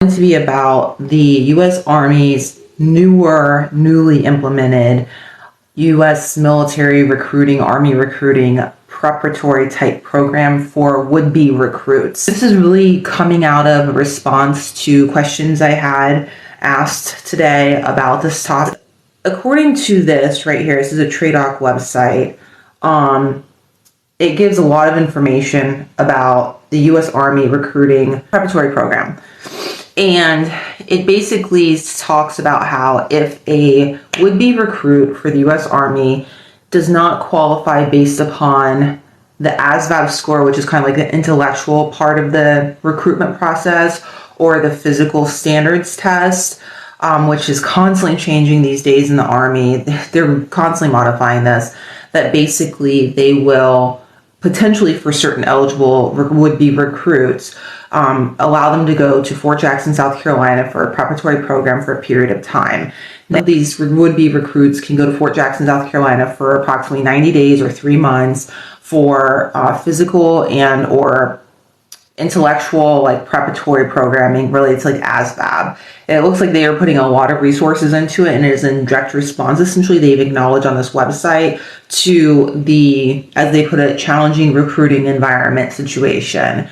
Going to be about the U.S. Army's newly implemented U.S. military recruiting, Army recruiting preparatory type program for would-be recruits. This is really coming out of a response to questions I had asked today about this topic. According to this right here, this is a TRADOC website. It gives a lot of information about the U.S. Army recruiting preparatory program. And it basically talks about how if a would-be recruit for the U.S. Army does not qualify based upon the ASVAB score, which is kind of like the intellectual part of the recruitment process, or the physical standards test, which is constantly changing these days in the Army. They're constantly modifying this, that basically they will potentially, for certain eligible would-be recruits, allow them to go to Fort Jackson, South Carolina for a preparatory program for a period of time. Now, these would-be recruits can go to Fort Jackson, South Carolina for approximately 90 days or 3 months for physical and or intellectual, like preparatory programming related to like ASVAB. It looks like they are putting a lot of resources into it, and it is in direct response. Essentially, they've acknowledged on this website to the, as they put it, challenging recruiting environment situation.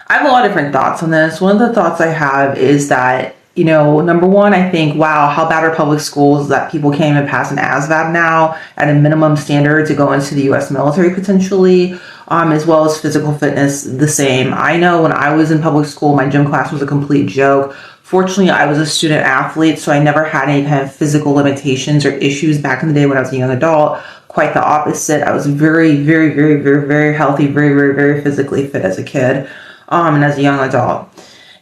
I have a lot of different thoughts on this. One of the thoughts I have is that, you know, number one, I think, wow, how bad are public schools that people can't even pass an ASVAB now at a minimum standard to go into the U.S. military potentially, as well as physical fitness the same. I know when I was in public school, my gym class was a complete joke. Fortunately, I was a student athlete, so I never had any kind of physical limitations or issues back in the day when I was a young adult. Quite the opposite. I was very, very, very, very, very healthy, very, very, very physically fit as a kid, and as a young adult.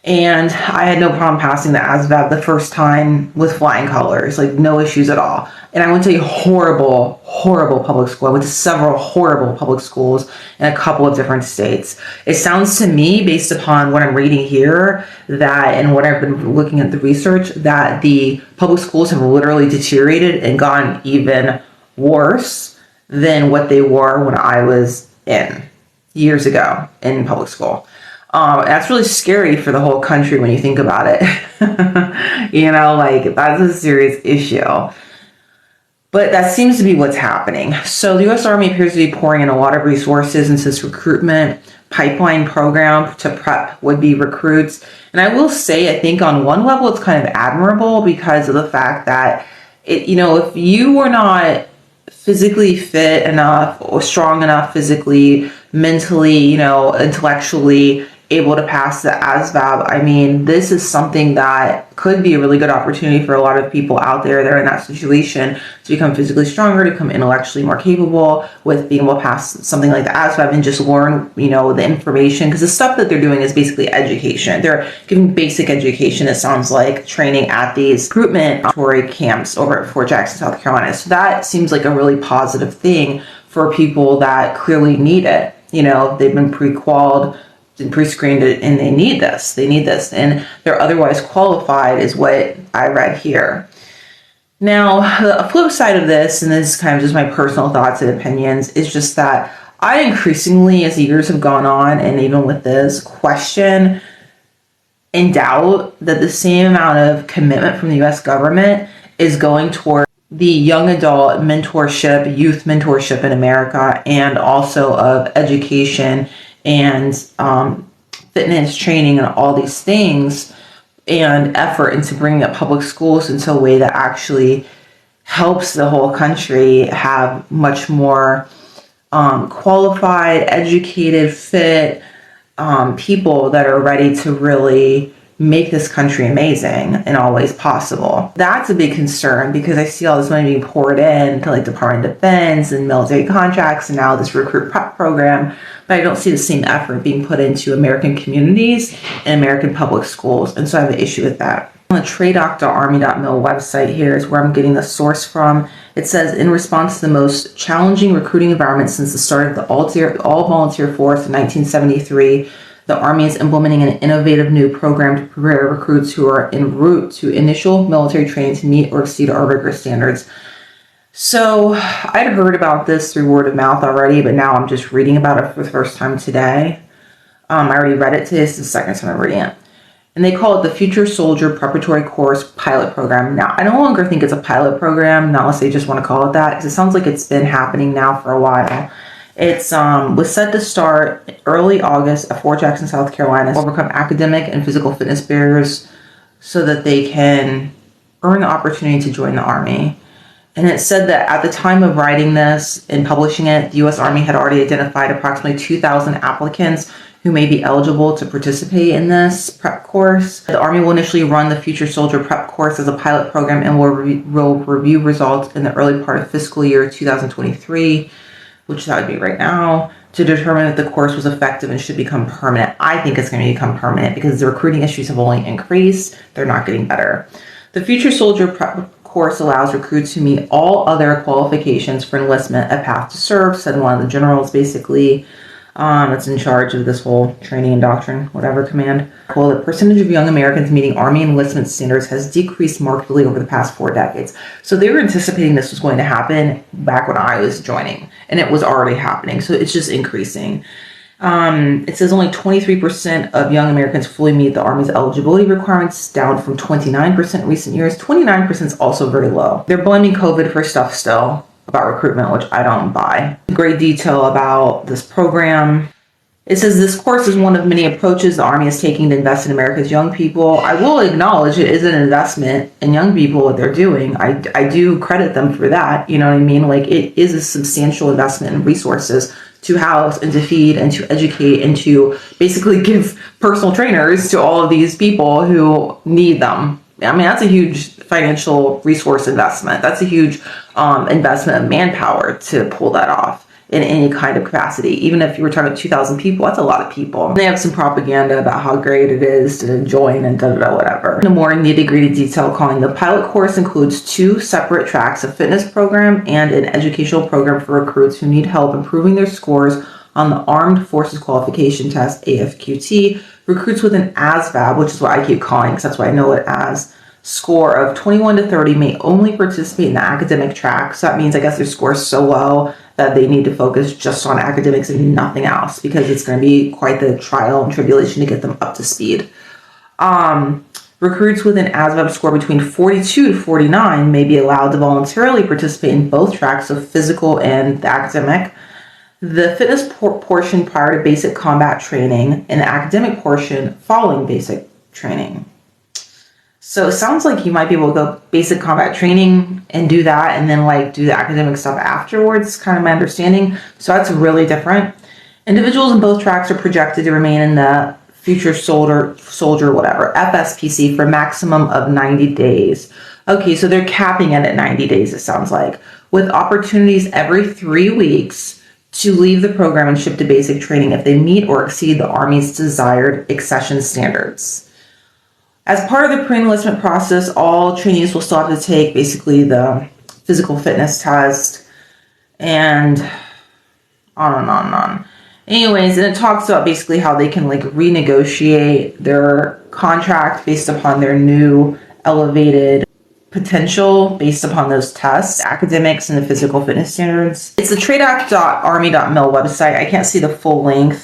And I had no problem passing the ASVAB the first time with flying colors, like no issues at all. And I went to a horrible, horrible public school. I went to several horrible public schools in a couple of different states. It sounds to me, based upon what I'm reading here, that, and what I've been looking at the research, that the public schools have literally deteriorated and gotten even worse than what they were when I was in years ago in public school. That's really scary for the whole country when you think about it. You know, like, that's a serious issue. But that seems to be what's happening. So the U.S. Army appears to be pouring in a lot of resources into this recruitment pipeline program to prep would-be recruits. And I will say, I think on one level, it's kind of admirable because of the fact that, it, you know, if you were not physically fit enough or strong enough physically, mentally, you know, intellectually able to pass the ASVAB, I mean, this is something that could be a really good opportunity for a lot of people out there that are in that situation to become physically stronger, to become intellectually more capable with being able to pass something like the ASVAB and just learn, you know, the information. Because the stuff that they're doing is basically education. They're giving basic education, it sounds like, training at these recruitment camps over at Fort Jackson, South Carolina. So that seems like a really positive thing for people that clearly need it. You know, they've been pre-qualified and pre-screened and they need this, and they're otherwise qualified is what I read here. Now, the flip side of this, and this is kind of just my personal thoughts and opinions, is just that I increasingly, as the years have gone on, and even with this, question and doubt that the same amount of commitment from the U.S. government is going toward the young adult mentorship, youth mentorship in America, and also of education and fitness training and all these things, and effort into bringing up public schools into a way that actually helps the whole country have much more qualified, educated, fit people that are ready to really make this country amazing in all ways possible. That's a big concern because I see all this money being poured in to like Department of Defense and military contracts and now this recruit prep program, but I don't see the same effort being put into American communities and American public schools. And so I have an issue with that. On the TRADOC.army.mil website here is where I'm getting the source from. It says, in response to the most challenging recruiting environment since the start of the all-volunteer force in 1973, the Army is implementing an innovative new program to prepare recruits who are en route to initial military training to meet or exceed our rigorous standards. So I'd heard about this through word of mouth already, but now I'm just reading about it for the first time today. I already read it today. This is the second time I'm reading it. and they call it the Future Soldier Preparatory Course pilot program. Now, I no longer think it's a pilot program, not unless they just want to call it that, because it sounds like it's been happening now for a while. It's was set to start early August at Fort Jackson, South Carolina, to overcome academic and physical fitness barriers so that they can earn the opportunity to join the Army. And it said that at the time of writing this and publishing it, the U.S. Army had already identified approximately 2,000 applicants who may be eligible to participate in this prep course. The Army will initially run the Future Soldier Prep course as a pilot program and will review results in the early part of fiscal year 2023, which that would be right now, to determine if the course was effective and should become permanent. I think it's going to become permanent because the recruiting issues have only increased. They're not getting better. The Future Soldier Prep course allows recruits who meet all other qualifications for enlistment a path to serve, said one of the generals, basically, that's in charge of this whole training and doctrine, whatever command. Well, the percentage of young Americans meeting Army enlistment standards has decreased markedly over the past 4 decades. So they were anticipating this was going to happen back when I was joining, and it was already happening. So it's just increasing. It says only 23% of young Americans fully meet the Army's eligibility requirements, down from 29% in recent years. 29% is also very low. They're blaming COVID for stuff still about recruitment, which I don't buy. Great detail about this program. It says this course is one of many approaches the Army is taking to invest in America's young people. I will acknowledge it is an investment in young people, what they're doing. I do credit them for that. You know what I mean? Like, it is a substantial investment in resources to house and to feed and to educate and to basically give personal trainers to all of these people who need them. I mean, that's a huge financial resource investment. That's a huge investment of manpower to pull that off in any kind of capacity. Even if you were talking 2,000 people, that's a lot of people. They have some propaganda about how great it is to join and whatever. In a more nitty-gritty detail, calling the pilot course includes 2 separate tracks, a fitness program and an educational program for recruits who need help improving their scores on the Armed Forces Qualification Test, AFQT. Recruits with an ASVAB, which is what I keep calling because that's what I know it as, score of 21 to 30 may only participate in the academic track. So that means I guess their score is so low that they need to focus just on academics and nothing else, because it's going to be quite the trial and tribulation to get them up to speed. Recruits with an ASVAB score between 42 to 49 may be allowed to voluntarily participate in both tracks of physical and the academic. The fitness portion prior to basic combat training, and the academic portion following basic training. So it sounds like you might be able to go basic combat training and do that, and then like do the academic stuff afterwards, kind of my understanding. So that's really different. Individuals in both tracks are projected to remain in the Future Soldier, whatever, FSPC for a maximum of 90 days. Okay, so they're capping it at 90 days, it sounds like, with opportunities every 3 weeks to leave the program and shift to basic training if they meet or exceed the Army's desired accession standards. As part of the pre-enlistment process, all trainees will still have to take basically the physical fitness test and on and on and on. Anyways, and it talks about basically how they can like renegotiate their contract based upon their new elevated potential based upon those tests, academics, and the physical fitness standards. It's the TRADOC.army.mil website. I can't see the full link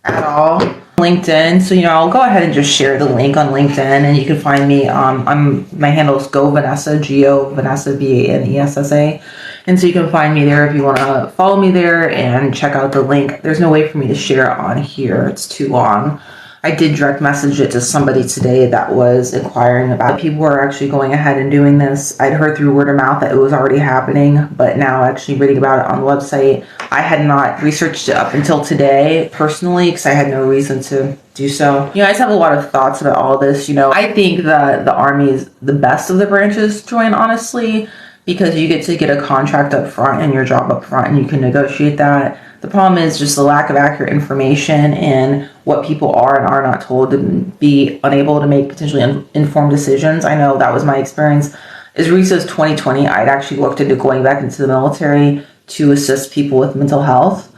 at all. LinkedIn, so I'll go ahead and just share the link on LinkedIn, and you can find me. My handle is Go Vanessa, Go Vanessa, Vanessa, and so you can find me there if you want to follow me there and check out the link. There's no way for me to share it on here; it's too long. I did direct message it to somebody today that was inquiring about it. People were actually going ahead and doing this. I'd heard through word of mouth that it was already happening, but now actually reading about it on the website, I had not researched it up until today personally because I had no reason to do so. I just have a lot of thoughts about all this. I think that the Army is the best of the branches to join, honestly, because you get to get a contract up front and your job up front, and you can negotiate that. The problem is just the lack of accurate information and what people are and are not told, to be unable to make potentially informed decisions. I know that was my experience. As recent as 2020, I'd actually looked into going back into the military to assist people with mental health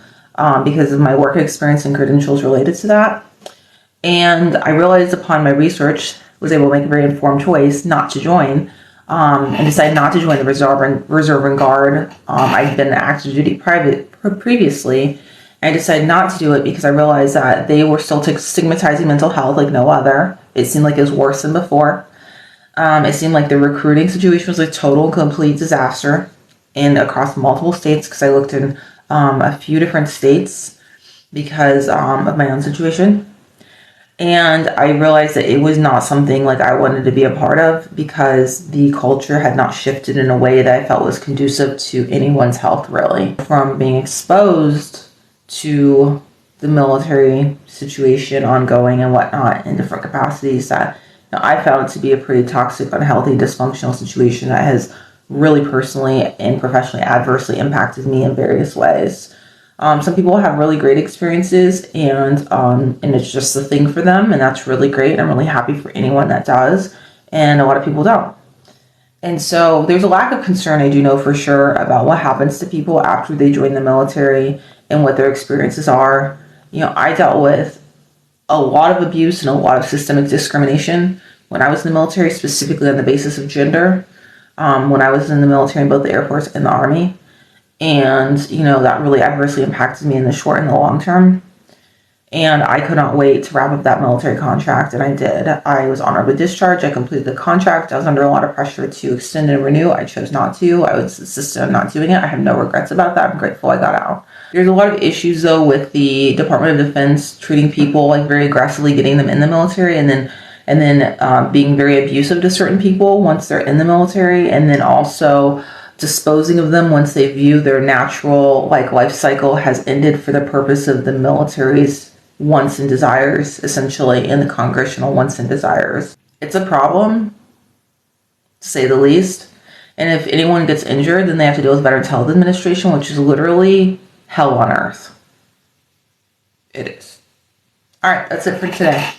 because of my work experience and credentials related to that. And I realized upon my research, was able to make a very informed choice not to join. And decided not to join the reserve and guard. I'd been active duty private previously, I decided not to do it because I realized that they were still stigmatizing mental health like no other. It seemed like it was worse than before. It seemed like the recruiting situation was a total and complete disaster, and across multiple states, because I looked in a few different states because of my own situation. And I realized that it was not something like I wanted to be a part of, because the culture had not shifted in a way that I felt was conducive to anyone's health, really. From being exposed to the military situation ongoing and whatnot in different capacities, that I found to be a pretty toxic, unhealthy, dysfunctional situation that has really personally and professionally adversely impacted me in various ways. Some people have really great experiences, and it's just the thing for them, and that's really great. I'm really happy for anyone that does, and a lot of people don't. And so there's a lack of concern, I do know for sure, about what happens to people after they join the military and what their experiences are. I dealt with a lot of abuse and a lot of systemic discrimination when I was in the military, specifically on the basis of gender, when I was in the military in both the Air Force and the Army. And, that really adversely impacted me in the short and the long term. And I could not wait to wrap up that military contract, and I did. I was honored with discharge. I completed the contract. I was under a lot of pressure to extend and renew. I chose not to. I was insistent on not doing it. I have no regrets about that. I'm grateful I got out. There's a lot of issues, though, with the Department of Defense treating people like very aggressively, getting them in the military, and then being very abusive to certain people once they're in the military, and then also disposing of them once they view their natural life cycle has ended for the purpose of the military's wants and desires, essentially, and the congressional wants and desires. It's a problem, to say the least. And if anyone gets injured, then they have to deal with Veterans Health Administration, which is literally hell on earth. It is. All right, that's it for today.